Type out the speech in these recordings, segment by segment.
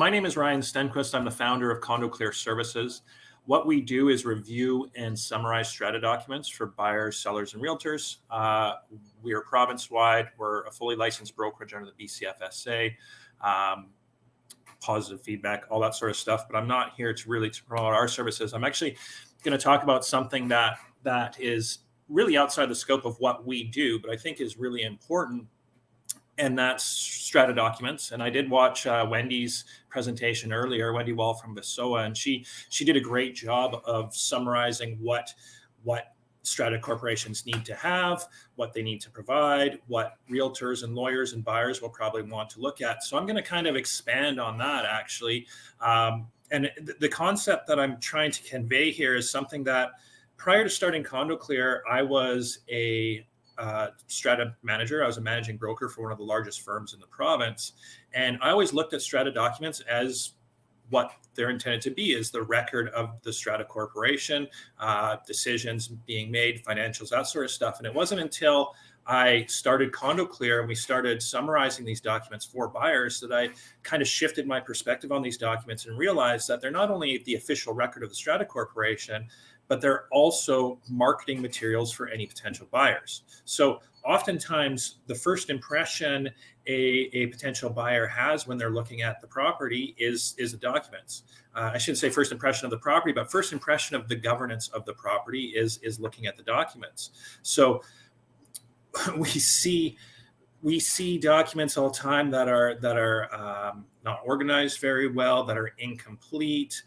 my name is Ryan Stenquist. I'm the founder of Condo Clear Services. What we do is review and summarize strata documents for buyers, sellers, and realtors. We are province-wide. We're a fully licensed brokerage under the BCFSA. Positive feedback, all that sort of stuff. But I'm not here to promote our services. I'm actually going to talk about something that is really outside the scope of what we do, but I think is really important. And that's strata documents. And I did watch Wendy's presentation earlier, Wendy Wall from BSOA, and she did a great job of summarizing what strata corporations need to have, what they need to provide, what realtors and lawyers and buyers will probably want to look at. So I'm going to kind of expand on that, actually. And the concept that I'm trying to convey here is something that prior to starting Condo Clear, I was a strata manager. I was a managing broker for one of the largest firms in the province. And I always looked at strata documents as what they're intended to be, is the record of the strata corporation, decisions being made, financials, that sort of stuff. And it wasn't until I started Condo Clear and we started summarizing these documents for buyers that I kind of shifted my perspective on these documents and realized that they're not only the official record of the strata corporation, but they're also marketing materials for any potential buyers. So oftentimes the first impression a potential buyer has when they're looking at the property is the documents. I shouldn't say first impression of the property, but first impression of the governance of the property is looking at the documents. So we see documents all the time that are not organized very well, that are incomplete,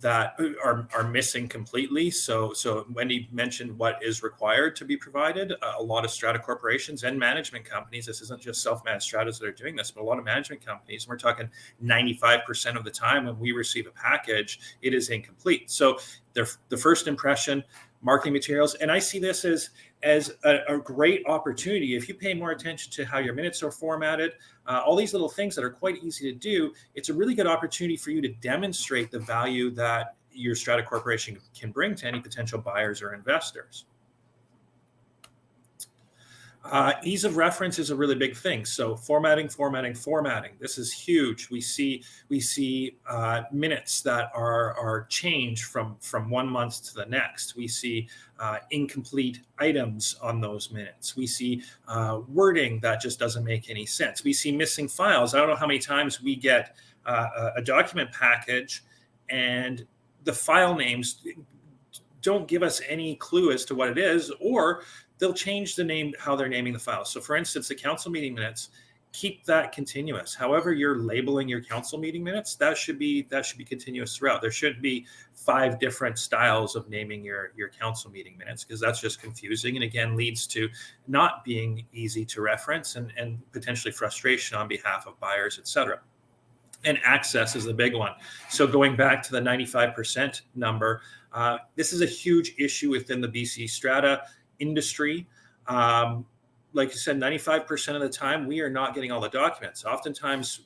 that are missing completely. So Wendy mentioned what is required to be provided. A lot of strata corporations and management companies, this isn't just self-managed stratas that are doing this, but a lot of management companies, we're talking 95% of the time when we receive a package, it is incomplete. So the first impression, marketing materials, and I see this as a great opportunity. If you pay more attention to how your minutes are formatted, all these little things that are quite easy to do, it's a really good opportunity for you to demonstrate the value that your strata corporation can bring to any potential buyers or investors. Ease of reference is a really big thing. So formatting. This is huge. We see minutes that are changed from 1 month to the next. We see incomplete items on those minutes. We see wording that just doesn't make any sense. We see missing files. I don't know how many times we get a document package and the file names don't give us any clue as to what it is, or they'll change the name, how they're naming the files. So for instance, the council meeting minutes, keep that continuous. However you're labeling your council meeting minutes, that should be continuous throughout. There shouldn't be 5 different styles of naming your council meeting minutes, because that's just confusing and again leads to not being easy to reference and potentially frustration on behalf of buyers, etc. And access is the big one. So going back to the 95% number, this is a huge issue within the BC strata industry. Like I said, 95% of the time, we are not getting all the documents. Oftentimes,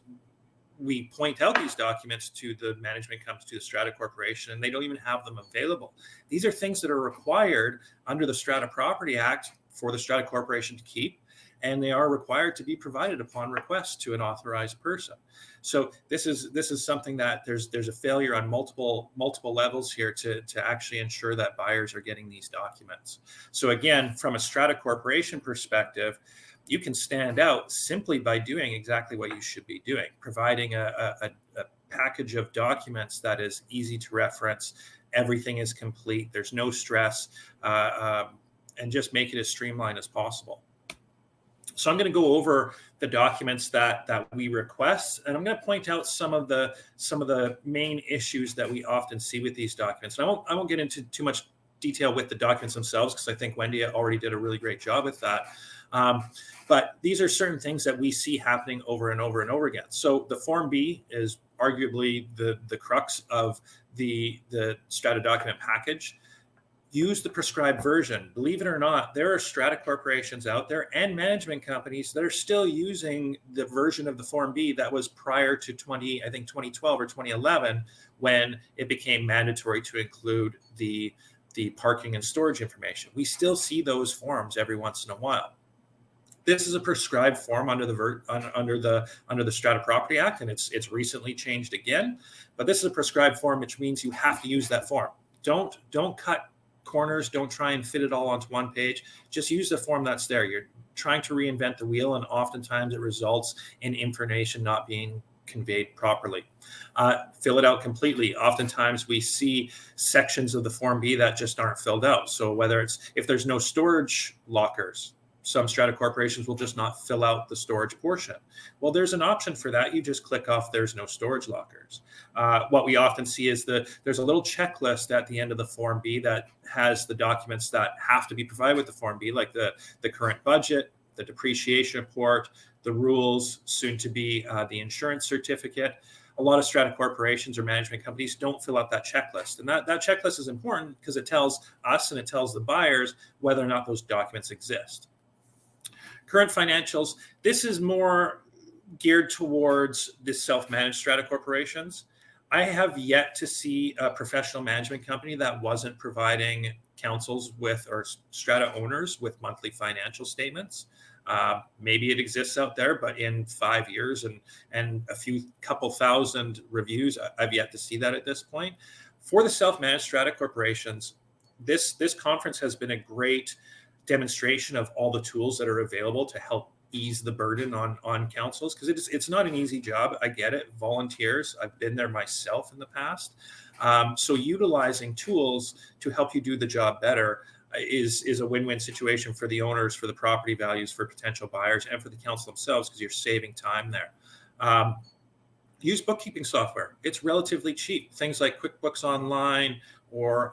we point out these documents to the management company, to the strata corporation, and they don't even have them available. These are things that are required under the Strata Property Act for the strata corporation to keep, and they are required to be provided upon request to an authorized person. So this is something that there's a failure on multiple levels here to actually ensure that buyers are getting these documents. So again, from a strata corporation perspective, you can stand out simply by doing exactly what you should be doing, providing a package of documents that is easy to reference. Everything is complete. There's no stress, and just make it as streamlined as possible. So I'm going to go over the documents that we request, and I'm going to point out some of the main issues that we often see with these documents. And I won't get into too much detail with the documents themselves, because I think Wendy already did a really great job with that. But these are certain things that we see happening over and over and over again. So the Form B is arguably the crux of the strata document package. Use the prescribed version. Believe it or not, there are strata corporations out there and management companies that are still using the version of the Form B that was prior to 2012 or 2011, when it became mandatory to include the parking and storage information. We still see those forms every once in a while. This is a prescribed form under the Strata Property Act, and it's recently changed again. But this is a prescribed form, which means you have to use that form. Don't cut corners. Don't try and fit it all onto one page. Just use the form that's there. You're trying to reinvent the wheel, and oftentimes it results in information not being conveyed properly. Fill it out completely. Oftentimes we see sections of the Form B that just aren't filled out. So if there's no storage lockers, some strata corporations will just not fill out the storage portion. Well, there's an option for that. You just click off there's no storage lockers. What we often see is there's a little checklist at the end of the Form B that has the documents that have to be provided with the Form B, like the current budget, the depreciation report, the rules, soon to be the insurance certificate. A lot of strata corporations or management companies don't fill out that checklist. And that checklist is important because it tells us and it tells the buyers whether or not those documents exist. Current financials, this is more geared towards the self-managed strata corporations. I have yet to see a professional management company that wasn't providing councils or strata owners with monthly financial statements. Maybe it exists out there, but in 5 years and a couple thousand reviews, I've yet to see that at this point. For the self-managed strata corporations, this conference has been a great demonstration of all the tools that are available to help ease the burden on councils, because it's not an easy job. I get it. Volunteers, I've been there myself in the past. So utilizing tools to help you do the job better is a win-win situation for the owners, for the property values, for potential buyers, and for the council themselves, because you're saving time there. Use bookkeeping software. It's relatively cheap. Things like QuickBooks Online or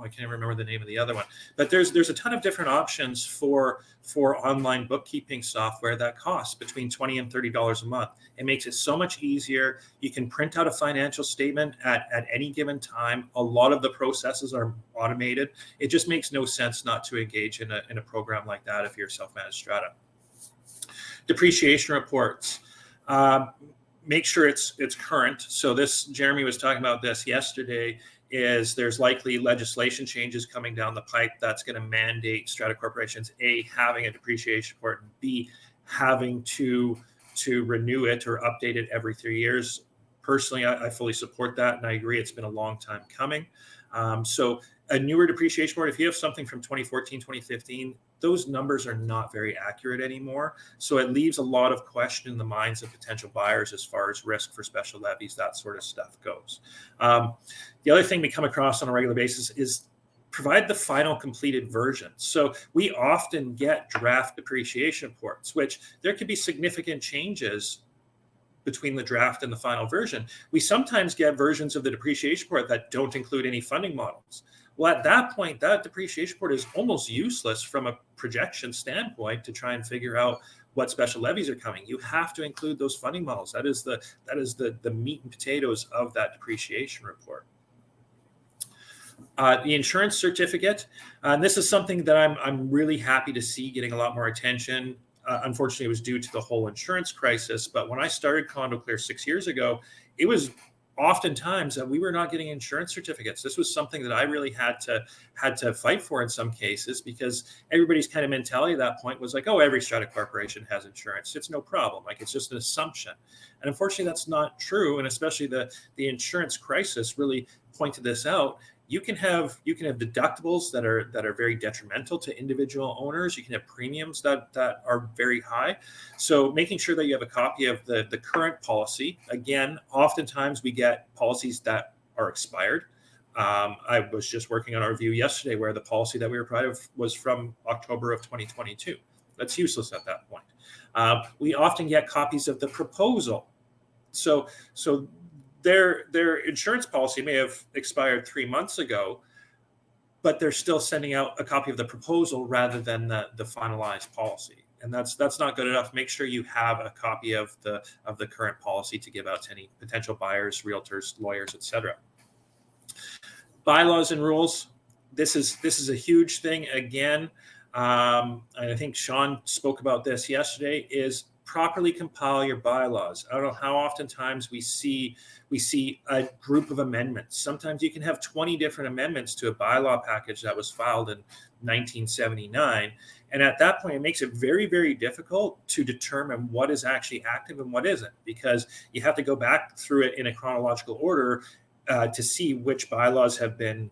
I can't even remember the name of the other one, but there's a ton of different options for online bookkeeping software that costs between $20 and $30 a month. It makes it so much easier. You can print out a financial statement at any given time. A lot of the processes are automated. It just makes no sense not to engage in a program like that if you're self-managed strata. Depreciation reports. Make sure it's current. So Jeremy was talking about this yesterday, is there's likely legislation changes coming down the pipe that's going to mandate strata corporations, A, having a depreciation report, and B, having to renew it or update it every 3 years. Personally, I fully support that, and I agree it's been a long time coming. So a newer depreciation report, if you have something from 2014, 2015, those numbers are not very accurate anymore. So it leaves a lot of question in the minds of potential buyers as far as risk for special levies, that sort of stuff goes. The other thing we come across on a regular basis is provide the final completed version. So we often get draft depreciation reports, which there could be significant changes between the draft and the final version. We sometimes get versions of the depreciation report that don't include any funding models. Well, at that point, that depreciation report is almost useless from a projection standpoint to try and figure out what special levies are coming. You have to include those funding models. That is the meat and potatoes of that depreciation report. The insurance certificate, and this is something that I'm really happy to see getting a lot more attention. Unfortunately, it was due to the whole insurance crisis. But when I started Condo Clear 6 years ago, it was oftentimes that we were not getting insurance certificates. This was something that I really had to fight for in some cases, because everybody's kind of mentality at that point was like, oh, every strata corporation has insurance. It's no problem. Like, it's just an assumption. And unfortunately, that's not true. And especially the insurance crisis really pointed this out. You can have deductibles that are very detrimental to individual owners. You can have premiums that are very high. So making sure that you have a copy of the current policy. Again, oftentimes we get policies that are expired. I was just working on our review yesterday where the policy that we were provided was from October of 2022. That's useless at that point. We often get copies of the proposal. So their insurance policy may have expired 3 months ago, but they're still sending out a copy of the proposal rather than the finalized policy. And that's not good enough. Make sure you have a copy of the current policy to give out to any potential buyers, realtors, lawyers, etc. Bylaws and rules. This is a huge thing. Again, and I think Sean spoke about this yesterday, is properly compile your bylaws. I don't know how oftentimes we see a group of amendments. Sometimes you can have 20 different amendments to a bylaw package that was filed in 1979. And at that point, it makes it very, very difficult to determine what is actually active and what isn't, because you have to go back through it in a chronological order to see which bylaws have been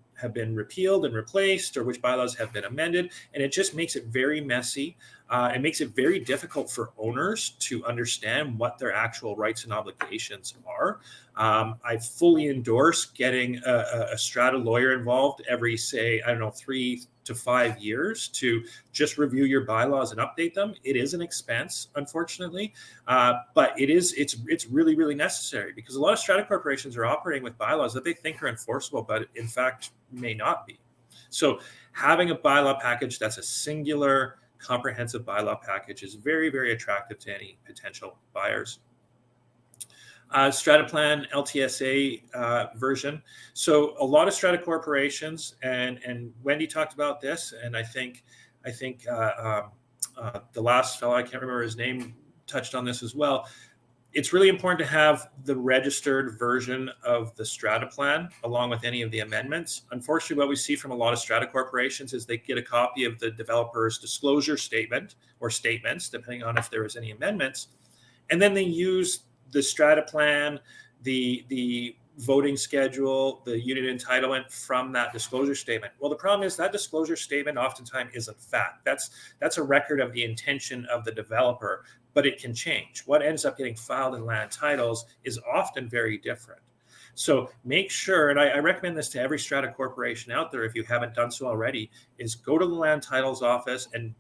repealed and replaced, or which bylaws have been amended, and it just makes it very messy. It makes it very difficult for owners to understand what their actual rights and obligations are. I fully endorse getting a strata lawyer involved every, say, 3 to 5 years to just review your bylaws and update them. It is an expense, unfortunately, but it's really, really necessary, because a lot of strata corporations are operating with bylaws that they think are enforceable, but in fact may not be. So having a bylaw package that's a singular, comprehensive bylaw package is very, very attractive to any potential buyers. Strata Plan LTSA version. So a lot of strata corporations, and Wendy talked about this, and I think the last fellow, I can't remember his name, touched on this as well. It's really important to have the registered version of the strata plan along with any of the amendments. Unfortunately, what we see from a lot of strata corporations is they get a copy of the developer's disclosure statement or statements, depending on if there was any amendments, and then they use the strata plan, the voting schedule, the unit entitlement from that disclosure statement. Well, the problem is that disclosure statement oftentimes isn't fact. That's a record of the intention of the developer, but it can change. What ends up getting filed in land titles is often very different. So make sure, and I recommend this to every strata corporation out there if you haven't done so already, is go to the land titles office and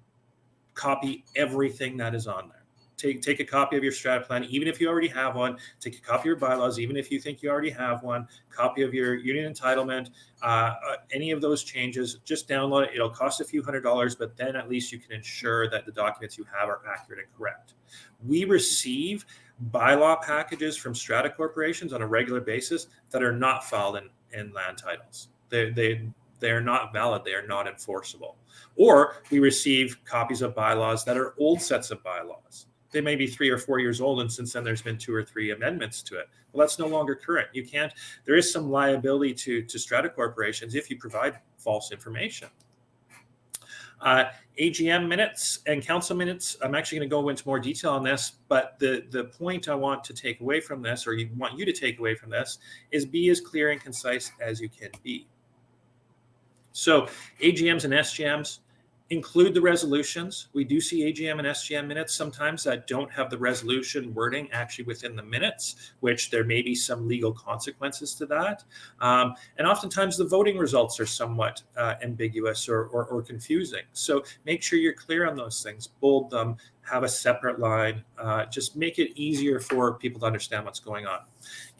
copy everything that is on there. Take a copy of your strata plan, even if you already have one. Take a copy of your bylaws, even if you think you already have one. Copy of your unit entitlement, any of those changes, just download it. It'll cost a few $100s, but then at least you can ensure that the documents you have are accurate and correct. We receive bylaw packages from strata corporations on a regular basis that are not filed in land titles. They're not valid. They are not enforceable. Or we receive copies of bylaws that are old sets of bylaws. They may be 3 or 4 years old, and since then there's been 2 or 3 amendments to it. Well, that's no longer current. You can't. There is some liability to strata corporations if you provide false information. AGM minutes and council minutes. I'm actually going to go into more detail on this, but the point I want to take away from this, or want you to take away from this, is be as clear and concise as you can be. So AGMs and SGMs, include the resolutions. We do see AGM and SGM minutes sometimes that don't have the resolution wording actually within the minutes, which there may be some legal consequences to that. And oftentimes the voting results are somewhat ambiguous or confusing. So make sure you're clear on those things. Bold them, have a separate line. Just make it easier for people to understand what's going on.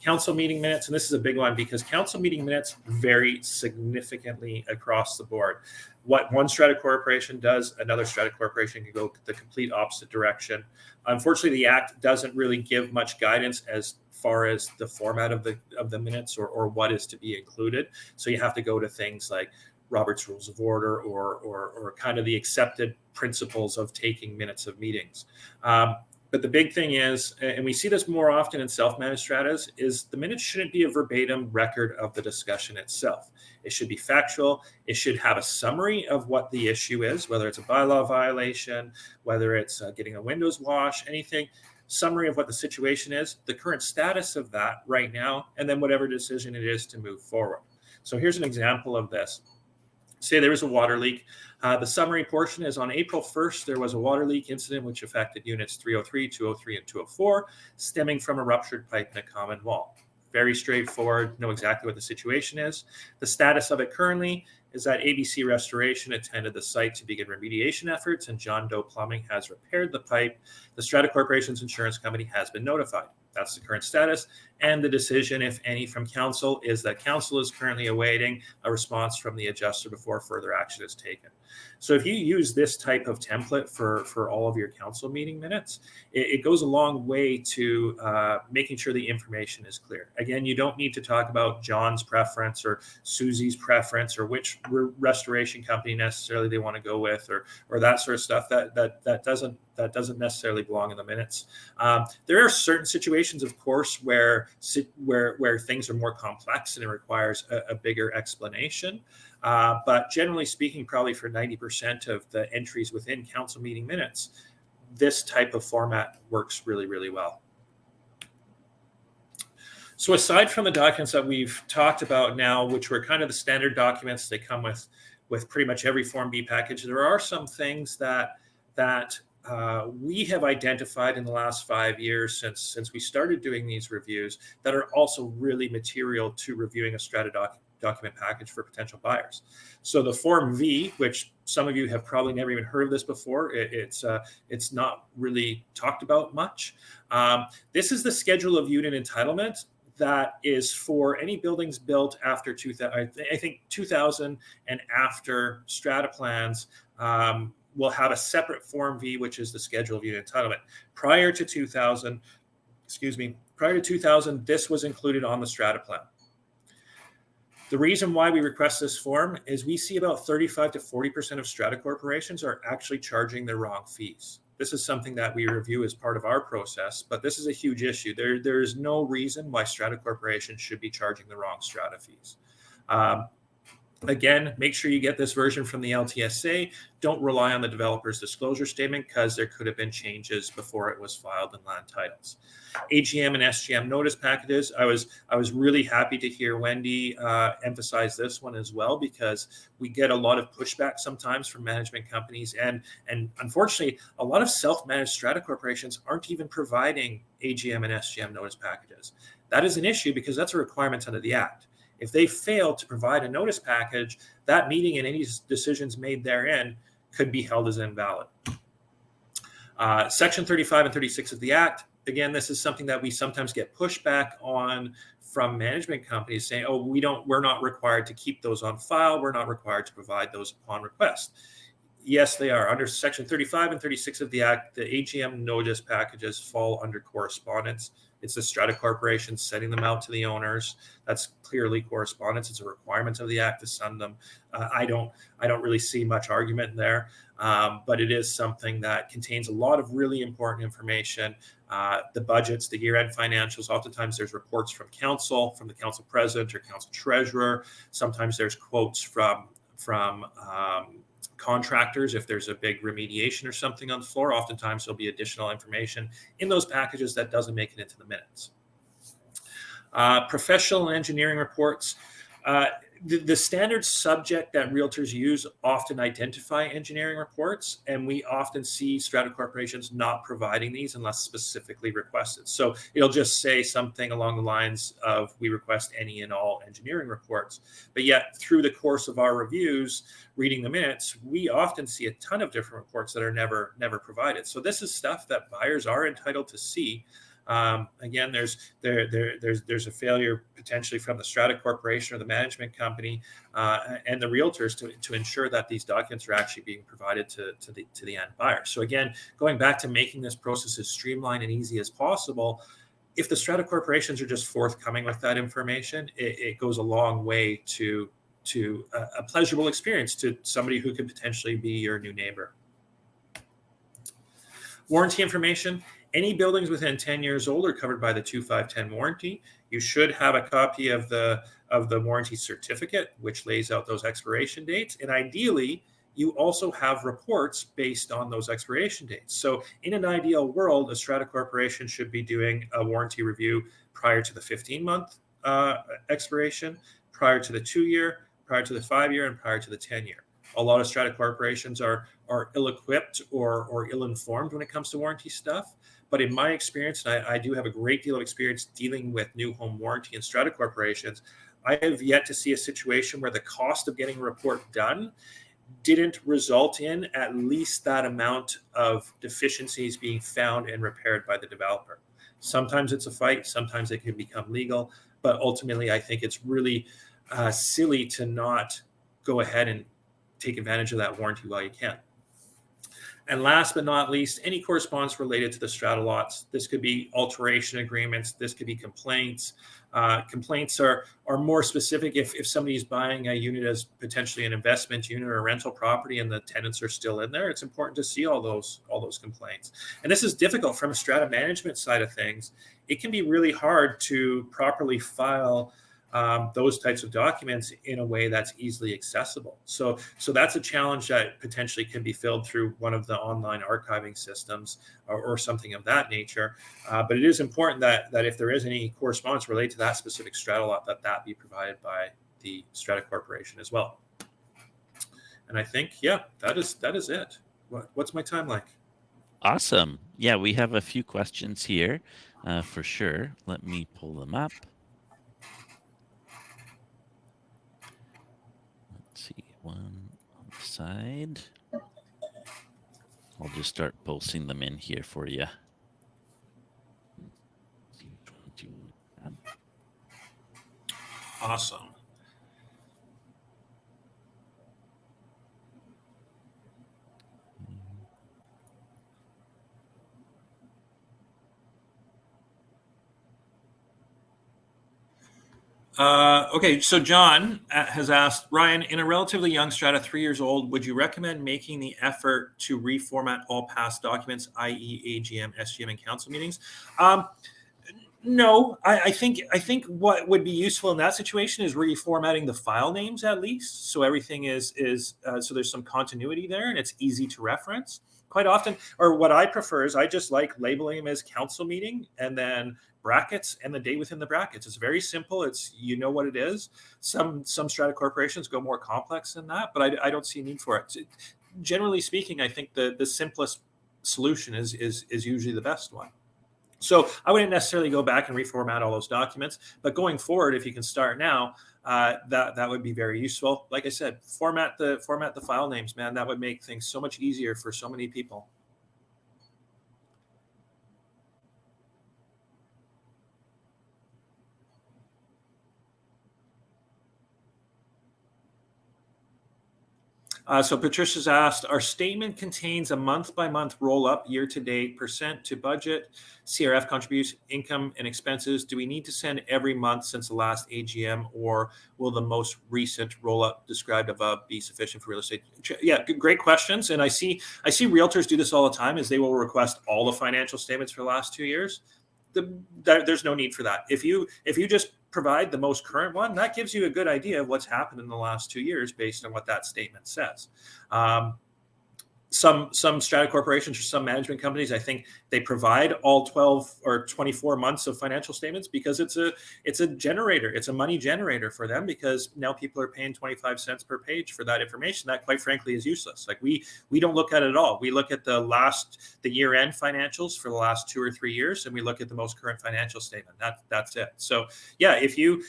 Council meeting minutes, and this is a big one because council meeting minutes vary significantly across the board. What one strata corporation does, another strata corporation can go the complete opposite direction. Unfortunately, the Act doesn't really give much guidance as far as the format of the minutes or what is to be included. So you have to go to things like Robert's Rules of Order or kind of the accepted principles of taking minutes of meetings. But the big thing is, and we see this more often in self-managed stratas, is the minutes shouldn't be a verbatim record of the discussion itself. It should be factual. It should have a summary of what the issue is, whether it's a bylaw violation, whether it's getting a windows wash, anything. Summary of what the situation is, the current status of that right now, and then whatever decision it is to move forward. So here's an example of this. Say there was a water leak. The summary portion is on April 1st, there was a water leak incident which affected units 303, 203, and 204, stemming from a ruptured pipe in a common wall. Very straightforward, know exactly what the situation is. The status of it currently is that ABC Restoration attended the site to begin remediation efforts, and John Doe Plumbing has repaired the pipe. The Strata Corporation's insurance company has been notified. That's the current status. And the decision, if any, from council is that council is currently awaiting a response from the adjuster before further action is taken. So if you use this type of template for all of your council meeting minutes, it goes a long way to making sure the information is clear. Again, you don't need to talk about John's preference or Susie's preference or which restoration company necessarily they want to go with or that sort of stuff. That doesn't necessarily belong in the minutes. There are certain situations, of course, where things are more complex and it requires a bigger explanation. But generally speaking, probably for 90% of the entries within council meeting minutes, this type of format works really, really well. So aside from the documents that we've talked about now, which were kind of the standard documents, they come with pretty much every Form B package, there are some things that we have identified in the last 5 years since we started doing these reviews that are also really material to reviewing a strata document package for potential buyers. So the Form V, which some of you have probably never even heard of this before, it's not really talked about much. This is the schedule of unit entitlement that is for any buildings built after 2000, I think 2000 and after strata plans. Will have a separate Form V, which is the schedule of unit entitlement. Prior to 2000, this was included on the strata plan. The reason why we request this form is we see about 35 to 40% of strata corporations are actually charging the wrong fees. This is something that we review as part of our process, but this is a huge issue. There is no reason why strata corporations should be charging the wrong strata fees. Again, make sure you get this version from the LTSA. Don't rely on the developer's disclosure statement because there could have been changes before it was filed in land titles. AGM and SGM notice packages. I was really happy to hear Wendy emphasize this one as well, because we get a lot of pushback sometimes from management companies, and unfortunately, a lot of self-managed strata corporations aren't even providing AGM and SGM notice packages. That is an issue because that's a requirement under the Act. If they fail to provide a notice package, that meeting and any decisions made therein could be held as invalid. Section 35 and 36 of the Act, again, this is something that we sometimes get pushback on from management companies saying, oh, we're not required to keep those on file. We're not required to provide those upon request. Yes, they are. Under Section 35 and 36 of the Act, the AGM notice packages fall under correspondence. It's the strata corporation sending them out to the owners. That's clearly correspondence. It's a requirement of the Act to send them. I don't really see much argument there, but it is something that contains a lot of really important information. The budgets, the year-end financials. Oftentimes, there's reports from council, from the council president or council treasurer. Sometimes there's quotes from contractors. If there's a big remediation or something on the floor, oftentimes there'll be additional information in those packages that doesn't make it into the minutes. Professional engineering reports. The standard subject that realtors use often identify engineering reports, and we often see strata corporations not providing these unless specifically requested. So it'll just say something along the lines of, we request any and all engineering reports. But yet through the course of our reviews, reading the minutes, we often see a ton of different reports that are never provided. So this is stuff that buyers are entitled to see. Again, there's a failure potentially from the strata corporation or the management company and the realtors to ensure that these documents are actually being provided to the end buyer. So again, going back to making this process as streamlined and easy as possible, if the strata corporations are just forthcoming with that information, it goes a long way to a pleasurable experience to somebody who could potentially be your new neighbor. Warranty information. Any buildings within 10 years old are covered by the 2510 warranty. You should have a copy of the warranty certificate, which lays out those expiration dates. And ideally, you also have reports based on those expiration dates. So in an ideal world, a strata corporation should be doing a warranty review prior to the 15-month expiration, prior to the 2-year, prior to the 5-year, and prior to the 10-year. A lot of strata corporations are ill-equipped or ill-informed when it comes to warranty stuff. But in my experience, and I do have a great deal of experience dealing with new home warranty and strata corporations, I have yet to see a situation where the cost of getting a report done didn't result in at least that amount of deficiencies being found and repaired by the developer. Sometimes it's a fight, sometimes it can become legal, but ultimately I think it's really silly to not go ahead and take advantage of that warranty while you can. And last but not least, any correspondence related to the strata lots. This could be alteration agreements. This could be complaints. Complaints are more specific if somebody's buying a unit as potentially an investment unit or a rental property and the tenants are still in there. It's important to see all those complaints. And this is difficult from a strata management side of things. It can be really hard to properly file those types of documents in a way that's easily accessible. So that's a challenge that potentially can be filled through one of the online archiving systems or something of that nature. But it is important that if there is any correspondence related to that specific strata lot, that be provided by the Strata Corporation as well. And I think, yeah, that is it. What's my time like? Awesome. Yeah, we have a few questions here for sure. Let me pull them up. Let's see, one on the side. I'll just start posting them in here for you. Awesome. Okay, so John has asked, Ryan, in a relatively young strata, 3 years old, would you recommend making the effort to reformat all past documents, i.e. AGM, SGM, and council meetings? No, I think what would be useful in that situation is reformatting the file names at least, so everything is so there's some continuity there and it's easy to reference. Quite often, or what I prefer is I just like labeling them as council meeting and then brackets and the date within the brackets. It's very simple. It's what it is. Some strata corporations go more complex than that, but I don't see a need for it. Generally speaking, I think the simplest solution is usually the best one. So I wouldn't necessarily go back and reformat all those documents, but going forward, if you can start now, that would be very useful. Like I said, format the file names, man. That would make things so much easier for so many people. So Patricia's asked, our statement contains a month-by-month roll-up year-to-date percent to budget, CRF contribution, income, and expenses. Do we need to send every month since the last AGM, or will the most recent roll-up described above be sufficient for real estate? Yeah, great questions. And I see realtors do this all the time, is they will request all the financial statements for the last 2 years. There's no need for that. If you just provide the most current one, that gives you a good idea of what's happened in the last 2 years based on what that statement says. Some strata corporations or some management companies, I think they provide all 12 or 24 months of financial statements because it's a generator. It's a money generator for them because now people are paying 25 cents per page for that information. That quite frankly is useless. Like we don't look at it at all. We look at the year-end financials for the last 2 or 3 years, and we look at the most current financial statement. That's it. So yeah, if you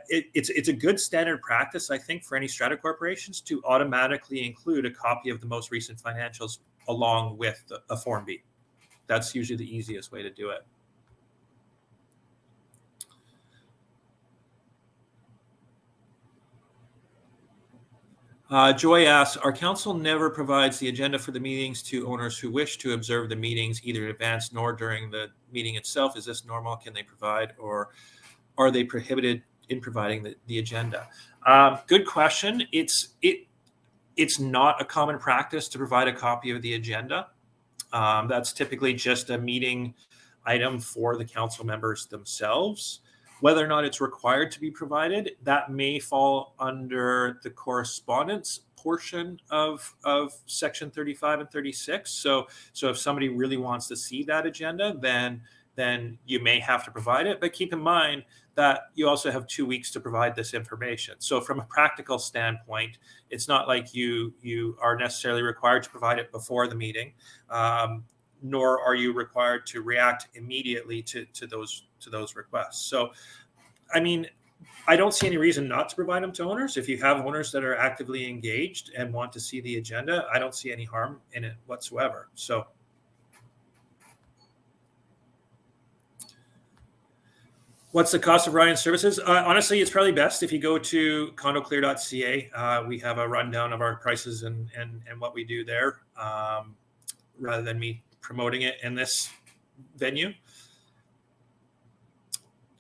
it's a good standard practice, I think, for any strata corporations to automatically include a copy of the most recent financials along with a Form B. That's usually the easiest way to do it. Joy asks, our council never provides the agenda for the meetings to owners who wish to observe the meetings either in advance nor during the meeting itself. Is this normal? Can they provide, or are they prohibited in providing the agenda? Good question. It's not a common practice to provide a copy of the agenda. That's typically just a meeting item for the council members themselves. Whether or not it's required to be provided, that may fall under the correspondence portion of section 35 and 36. So if somebody really wants to see that agenda, then you may have to provide it. But keep in mind that you also have 2 weeks to provide this information. So from a practical standpoint, it's not like you are necessarily required to provide it before the meeting, nor are you required to react immediately to those requests. So, I mean, I don't see any reason not to provide them to owners. If you have owners that are actively engaged and want to see the agenda, I don't see any harm in it whatsoever. So What's the cost of Ryan services? Honestly, it's probably best if you go to condoclear.ca. We have a rundown of our prices and what we do there, rather than me promoting it in this venue.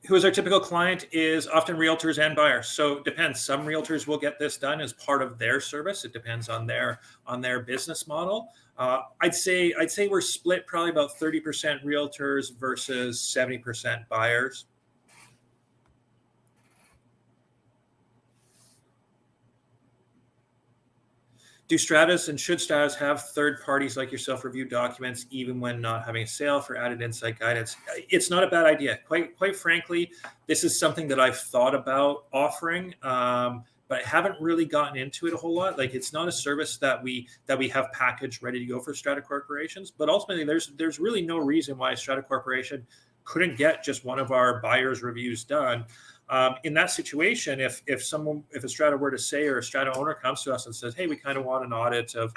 Who is our typical client is often realtors and buyers. So it depends. Some realtors will get this done as part of their service. It depends on their business model. I'd say we're split probably about 30% realtors versus 70% buyers. Do stratas and should stratas have third parties like yourself review documents even when not having a sale for added insight guidance? It's not a bad idea. Quite frankly, this is something that I've thought about offering, but I haven't really gotten into it a whole lot. Like, it's not a service that we have packaged ready to go for strata corporations. But ultimately, there's really no reason why a strata corporation couldn't get just one of our buyers' reviews done. In that situation, if a strata were to say, or a strata owner comes to us and says, hey, we kind of want an audit of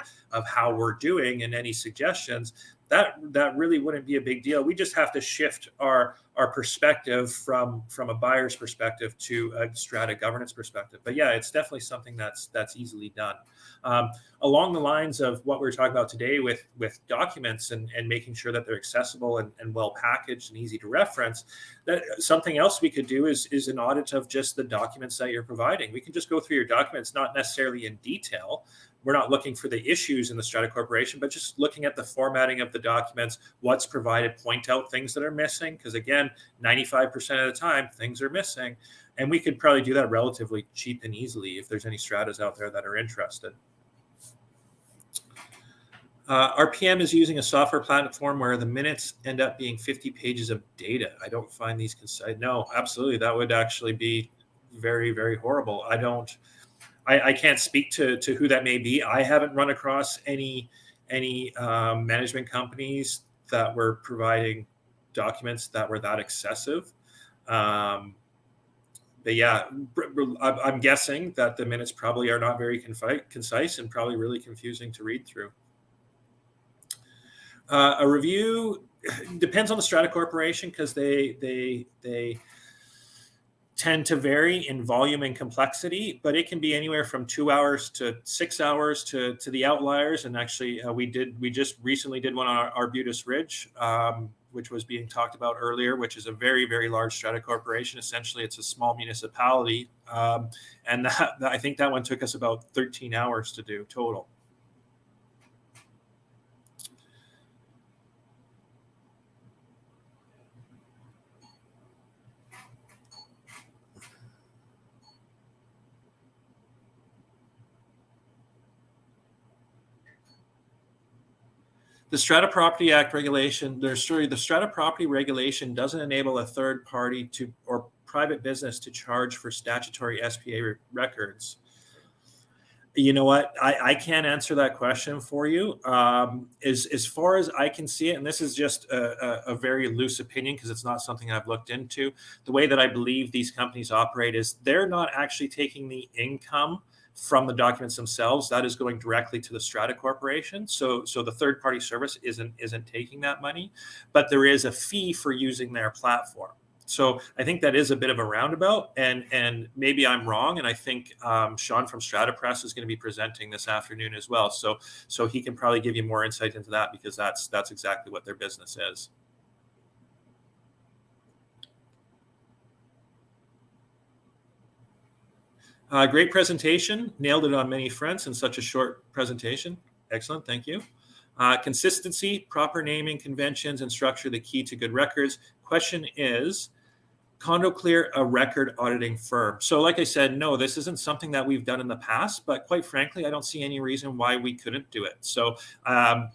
how we're doing and any suggestions, that really wouldn't be a big deal. We just have to shift our perspective from a buyer's perspective to a strata governance perspective. But yeah, it's definitely something that's easily done. Along the lines of what we're talking about today with documents and making sure that they're accessible and well packaged and easy to reference, that something else we could do is an audit of just the documents that you're providing. We can just go through your documents, not necessarily in detail. We're not looking for the issues in the strata corporation, but just looking at the formatting of the documents, what's provided, point out things that are missing. Because again, 95% of the time, things are missing. And we could probably do that relatively cheap and easily if there's any stratas out there that are interested. Our PM is using a software platform where the minutes end up being 50 pages of data. I don't find these concise. No, absolutely. That would actually be very, very horrible. I can't speak to who that may be. I haven't run across any management companies that were providing documents that were that excessive. But yeah, I'm guessing that the minutes probably are not very concise and probably really confusing to read through. A review depends on the strata corporation because they tend to vary in volume and complexity, but it can be anywhere from 2 hours to 6 hours to the outliers. And actually, we just recently did one on Arbutus Ridge, which was being talked about earlier, which is a very, very large strata corporation. Essentially, it's a small municipality, and I think that one took us about 13 hours to do total. The Strata Property Act regulation, the Strata Property regulation doesn't enable a third party to or private business to charge for statutory SPA records. You know what? I can't answer that question for you. As far as I can see it, and this is just a very loose opinion because it's not something I've looked into, the way that I believe these companies operate is they're not actually taking the income from the documents themselves. That is going directly to the strata corporation. So the third party service isn't taking that money, but there is a fee for using their platform. So I think that is a bit of a roundabout, and maybe I'm wrong. And I think Sean from Strata Press is going to be presenting this afternoon as well. So he can probably give you more insight into that because that's exactly what their business is. Great presentation. Nailed it on many fronts in such a short presentation. Excellent. Thank you. Consistency, proper naming conventions, and structure the key to good records. Question is, Condo Clear a record auditing firm? So like I said, no, this isn't something that we've done in the past, but quite frankly, I don't see any reason why we couldn't do it. So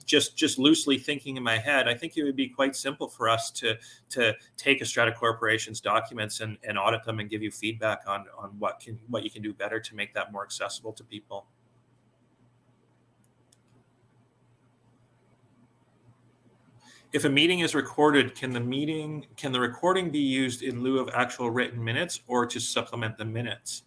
just loosely thinking in my head, I think it would be quite simple for us to take a strata corporation's documents and audit them and give you feedback on what you can do better to make that more accessible to people. If a meeting is recorded, can the recording be used in lieu of actual written minutes or to supplement the minutes?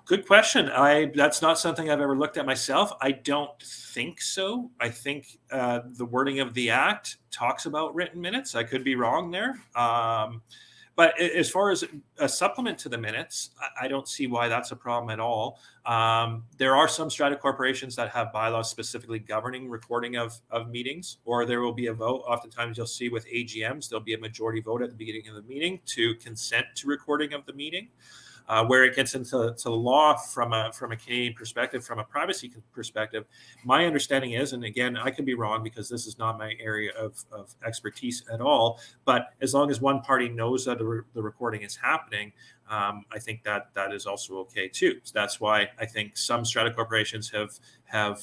Good question. That's not something I've ever looked at myself. I don't think so. I think the wording of the act talks about written minutes. I could be wrong there. But as far as a supplement to the minutes, I don't see why that's a problem at all. There are some strata corporations that have bylaws specifically governing recording of meetings, or there will be a vote. Oftentimes you'll see with AGMs, there'll be a majority vote at the beginning of the meeting to consent to recording of the meeting. Where it gets into law from a Canadian perspective, from a privacy perspective, my understanding is, and again, I could be wrong because this is not my area of expertise at all, but as long as one party knows that the recording is happening, I think that is also okay too. So that's why I think some strata corporations have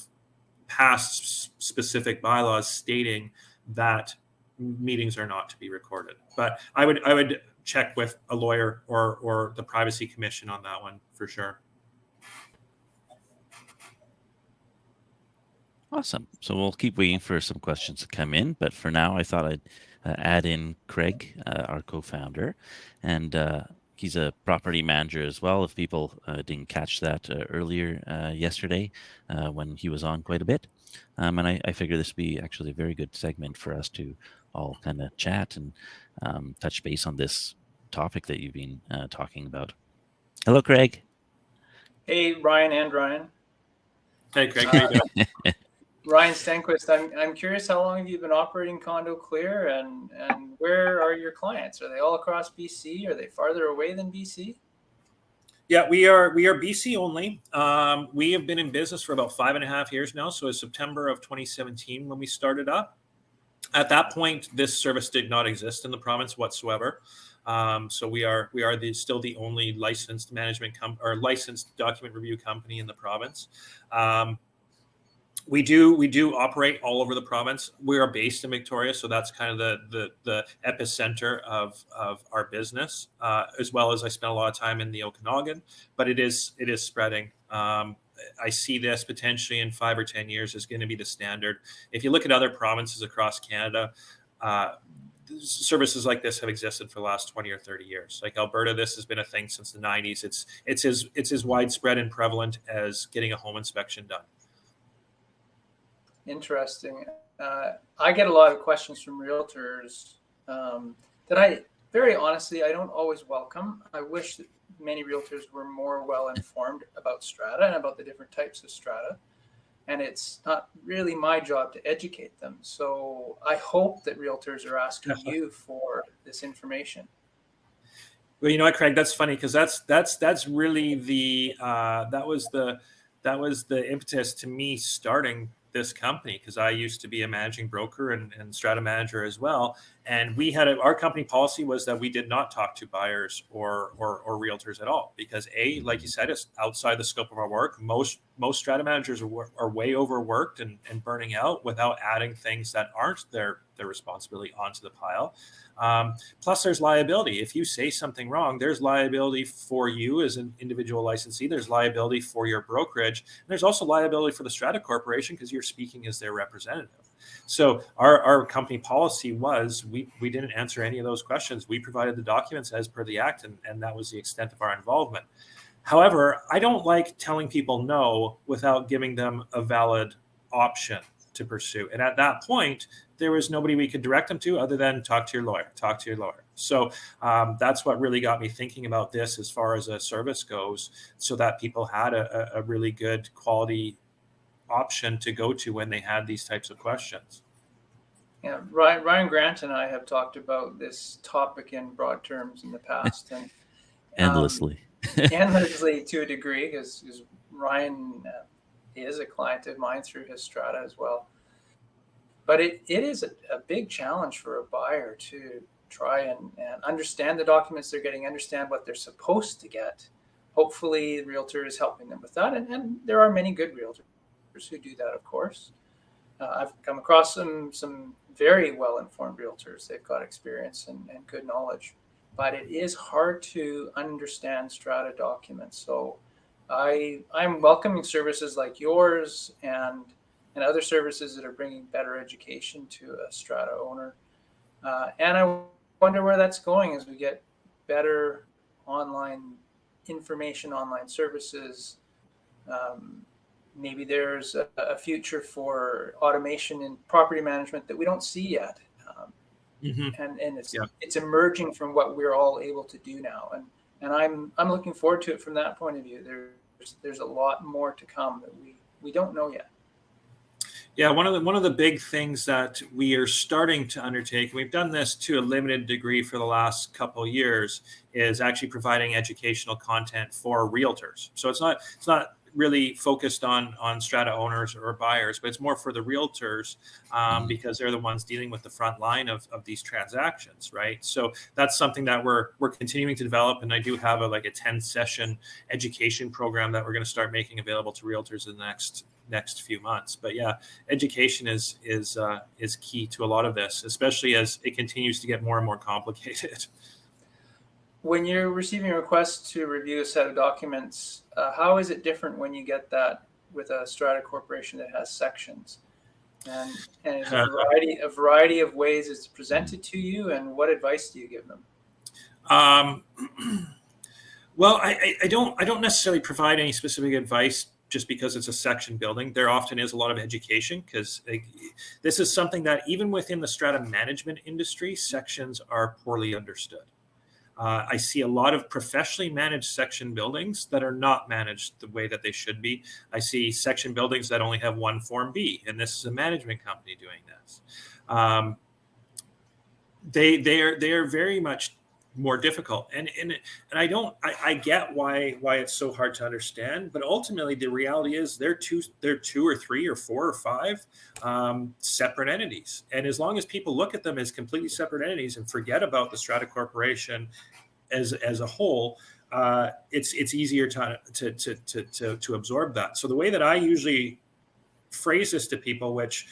passed specific bylaws stating that meetings are not to be recorded. But I would check with a lawyer or the Privacy Commission on that one for sure. Awesome. So we'll keep waiting for some questions to come in, but for now, I thought I'd add in Craig, our co-founder, and he's a property manager as well. If people didn't catch that earlier yesterday when he was on quite a bit. And I figure this would be actually a very good segment for us to all kind of chat and touch base on this topic that you've been talking about. Hello, Craig. Hey, Ryan and Ryan. Hey, Craig. How you doing? Ryan Stenquist. I'm curious, how long have you been operating Condo Clear, and where are your clients? Are they all across BC? Are they farther away than BC? Yeah, we are BC only. We have been in business for about 5.5 years now. So it's September of 2017 when we started up. At that point, this service did not exist in the province whatsoever. So we are still the only licensed management or licensed document review company in the province. We do operate all over the province. We are based in Victoria, so that's kind of the epicenter of our business, as well as I spent a lot of time in the Okanagan, but it is spreading. I see this potentially in 5 or 10 years is going to be the standard. If you look at other provinces across Canada, services like this have existed for the last 20 or 30 years. Like Alberta, this has been a thing since the 90s. It's as widespread and prevalent as getting a home inspection done. Interesting. I get a lot of questions from realtors that I very honestly I don't always welcome. I wish that many realtors were more well informed about strata and about the different types of strata. And it's not really my job to educate them. So I hope that realtors are asking you for this information. Well, you know what, Craig, that's funny because that's really that was the impetus to me starting this company, because I used to be a managing broker and strata manager as well. And we had our company policy was that we did not talk to buyers or realtors at all, because like you said, it's outside the scope of our work. Most strata managers are way overworked and burning out without adding things that aren't their responsibility onto the pile. Plus there's liability. If you say something wrong, there's liability for you as an individual licensee. There's liability for your brokerage. And there's also liability for the strata corporation because you're speaking as their representative. So our company policy was we didn't answer any of those questions. We provided the documents as per the act, and that was the extent of our involvement. However, I don't like telling people no without giving them a valid option to pursue. And at that point, there was nobody we could direct them to other than talk to your lawyer. So that's what really got me thinking about this as far as a service goes, so that people had a really good quality option to go to when they had these types of questions. Yeah, Ryan Grant and I have talked about this topic in broad terms in the past, and endlessly to a degree, because Ryan is a client of mine through his strata as well. But it is a big challenge for a buyer to try and understand the documents they're getting, understand what they're supposed to get. Hopefully the realtor is helping them with that, and there are many good realtors who do that, of course. I've come across some very well-informed realtors. They've got experience and good knowledge, but it is hard to understand strata documents. So I'm welcoming services like yours and other services that are bringing better education to a strata owner. And I wonder where that's going as we get better online information online services. Maybe there's a future for automation in property management that we don't see yet. And it's emerging from what we're all able to do now. And I'm looking forward to it from that point of view. There's a lot more to come that we don't know yet. Yeah, one of the big things that we are starting to undertake, and we've done this to a limited degree for the last couple of years, is actually providing educational content for realtors. So it's not really focused on strata owners or buyers, but it's more for the realtors because they're the ones dealing with the front line of these transactions, right? So that's something that we're continuing to develop, and I do have a 10-session education program that we're going to start making available to realtors in the next few months. But yeah, education is key to a lot of this, especially as it continues to get more and more complicated. When you're receiving a request to review a set of documents, how is it different when you get that with a strata corporation that has sections? And is a variety of ways it's presented to you, and what advice do you give them? Well, I don't necessarily provide any specific advice just because it's a section building. There often is a lot of education because this is something that even within the strata management industry, sections are poorly understood. I see a lot of professionally managed section buildings that are not managed the way that they should be. I see section buildings that only have one Form B, and this is a management company doing this. They are very much more difficult, and I get why it's so hard to understand, but ultimately the reality is they're two or three or four or five separate entities, and as long as people look at them as completely separate entities and forget about the strata corporation as a whole, it's easier to absorb that. So the way that I usually phrase this to people, which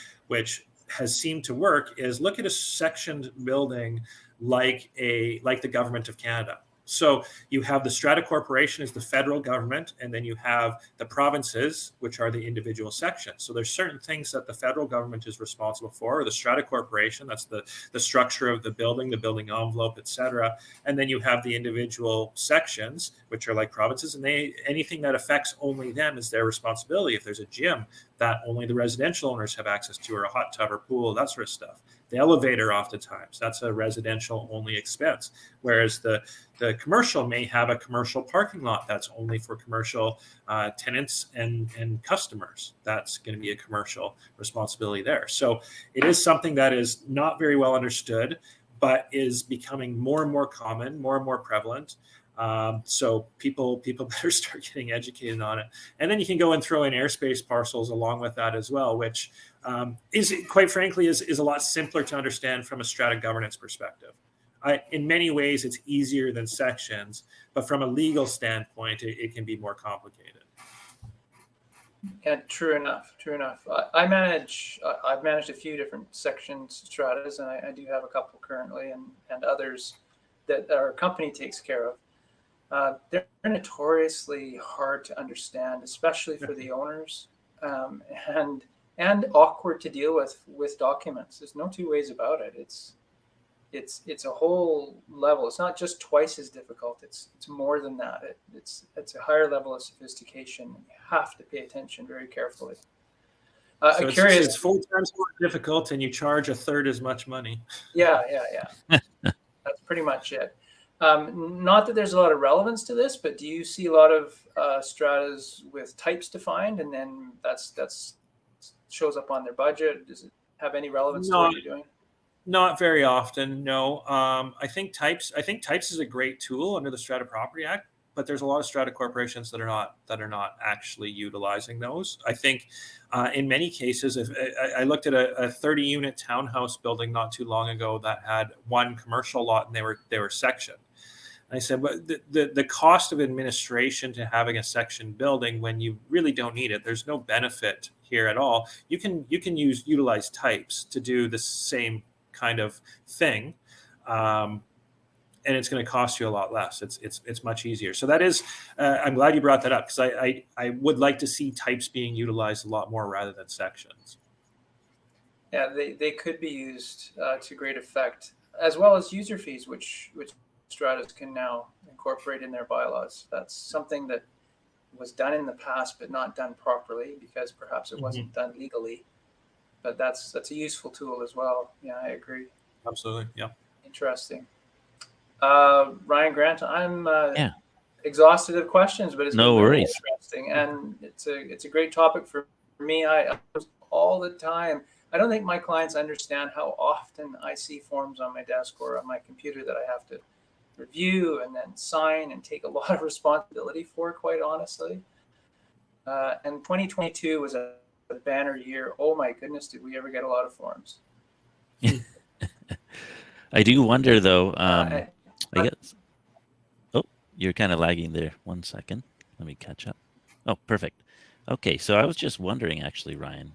has seemed to work, is look at a sectioned building like the government of Canada. So you have the strata corporation as the federal government, and then you have the provinces, which are the individual sections. So there's certain things that the federal government is responsible for, or the strata corporation, that's the structure of the building envelope, etc. And then you have the individual sections, which are like provinces, and anything that affects only them is their responsibility. If there's a gym that only the residential owners have access to, or a hot tub or pool, that sort of stuff. The elevator, oftentimes, that's a residential only expense, whereas the commercial may have a commercial parking lot that's only for commercial tenants and customers. That's going to be a commercial responsibility there. So it is something that is not very well understood, but is becoming more and more common, more and more prevalent. So people better start getting educated on it. And then you can go and throw in airspace parcels along with that as well, which is quite frankly is a lot simpler to understand from a strata governance perspective. In many ways, it's easier than sections, but from a legal standpoint, it can be more complicated. Yeah, true enough. I've managed a few different sections stratas, and I do have a couple currently, and others that our company takes care of. They're notoriously hard to understand, especially for the owners, and awkward to deal with documents. There's no two ways about it. It's a whole level. It's not just twice as difficult. It's more than that. It's a higher level of sophistication. You have to pay attention very carefully. So it's 4 times more difficult, and you charge a third as much money. Yeah. That's pretty much it. Not that there's a lot of relevance to this, but do you see a lot of stratas with types defined, and then that's shows up on their budget? Does it have any relevance to what you're doing? Not very often, no. I think types is a great tool under the Strata Property Act, but there's a lot of strata corporations that are not actually utilizing those. I think in many cases, if I looked at a 30-unit townhouse building not too long ago that had one commercial lot, and they were sectioned. And I said, but the cost of administration to having a section building when you really don't need it, there's no benefit here at all. You can utilize types to do the same kind of thing, and it's going to cost you a lot less. It's much easier. So that is, I'm glad you brought that up, because I would like to see types being utilized a lot more rather than sections. Yeah, they could be used to great effect, as well as user fees, which Stratas can now incorporate in their bylaws. That's something that was done in the past, but not done properly because perhaps it wasn't done legally. But that's a useful tool as well. Yeah, I agree. Absolutely. Yeah. Interesting. Ryan Grant, I'm exhausted of questions, but it's been really interesting, and it's a great topic for me. I all the time. I don't think my clients understand how often I see forms on my desk or on my computer that I have to review and then sign and take a lot of responsibility for, quite honestly. And 2022 was a banner year. Oh my goodness, did we ever get a lot of forms? I do wonder though, I guess. Oh, you're kind of lagging there. 1 second. Let me catch up. Oh, perfect. Okay, so I was just wondering actually, Ryan,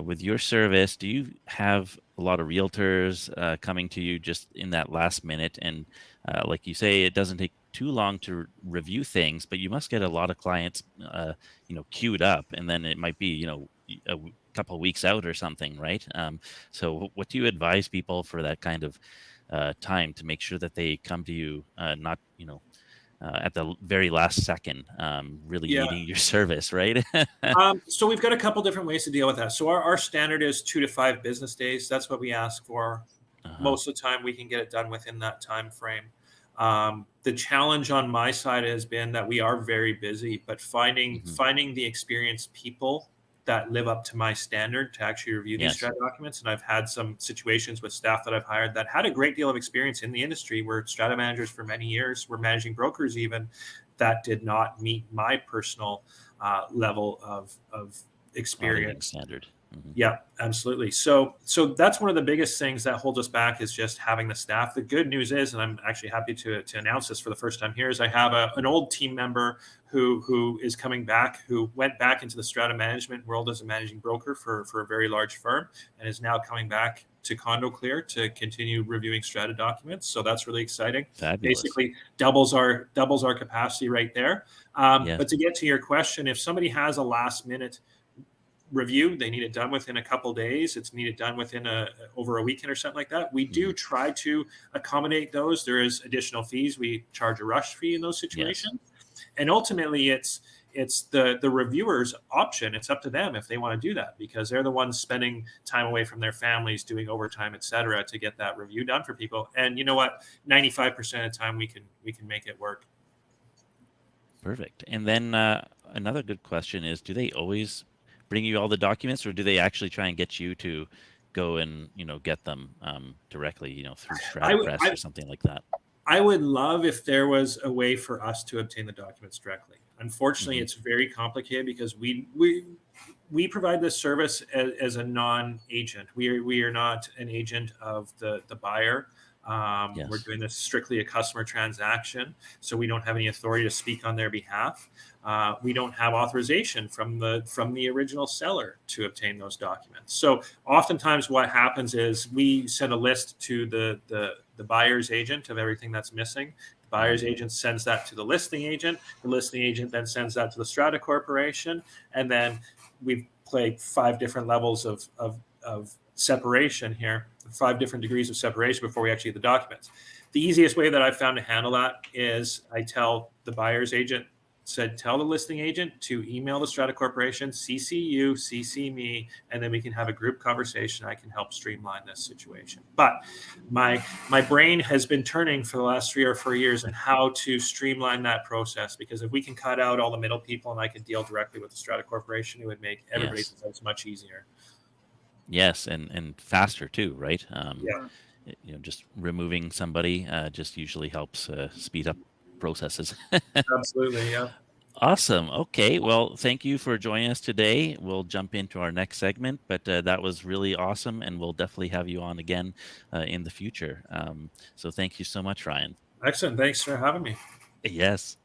with your service, do you have a lot of realtors coming to you just in that last minute? And like you say, it doesn't take too long to review things, but you must get a lot of clients, queued up, and then it might be, a couple of weeks out or something, right? So what do you advise people for that kind of time to make sure that they come to you, not, at the very last second, really needing your service, right? So we've got a couple different ways to deal with that. So our standard is 2 to 5 business days. That's what we ask for. Most of the time we can get it done within that time frame. The challenge on my side has been that we are very busy, but finding the experienced people that live up to my standard to actually review these strata documents. And I've had some situations with staff that I've hired that had a great deal of experience in the industry, were strata managers for many years, were managing brokers even, that did not meet my personal level of experience. Standard. Yeah, absolutely. So that's one of the biggest things that holds us back, is just having the staff. The good news is, and I'm actually happy to announce this for the first time here, is I have an old team member who is coming back, who went back into the strata management world as a managing broker for a very large firm, and is now coming back to Condo Clear to continue reviewing strata documents. So that's really exciting. Fabulous. Basically doubles our capacity right there. But to get to your question, if somebody has a last minute review, they need it done within a couple days, it's needed done within over a weekend or something like that, we do try to accommodate those. There is additional fees. We charge a rush fee in those situations. And ultimately it's the reviewer's option. It's up to them if they want to do that, because they're the ones spending time away from their families, doing overtime, etc., to get that review done for people. And you know what, 95% of the time we can make it work. Perfect. And then another good question is, do they always bring you all the documents, or do they actually try and get you to go and get them directly, through Strata Press or something like that? I would love if there was a way for us to obtain the documents directly. Unfortunately, it's very complicated because we provide this service as a non-agent. We are not an agent of the buyer. We're doing this strictly a customer transaction, so we don't have any authority to speak on their behalf. We don't have authorization from the original seller to obtain those documents. So oftentimes what happens is we send a list to the buyer's agent of everything that's missing. The buyer's agent sends that to the listing agent. The listing agent then sends that to the Strata Corporation, and then we've played 5 different levels of separation here, 5 different degrees of separation before we actually get the documents. The easiest way that I've found to handle that is I tell the buyer's agent, tell the listing agent to email the Strata Corporation, CC you, CC me, and then we can have a group conversation. I can help streamline this situation. But my brain has been turning for the last 3 or 4 years on how to streamline that process, because if we can cut out all the middle people and I can deal directly with the Strata Corporation, it would make everybody's lives much easier. Yes, and faster too, right? Just removing somebody just usually helps speed up processes. Absolutely, yeah. Awesome. Okay, well, thank you for joining us today. We'll jump into our next segment, but that was really awesome, and we'll definitely have you on again in the future. So thank you so much, Ryan. Excellent. Thanks for having me. Yes.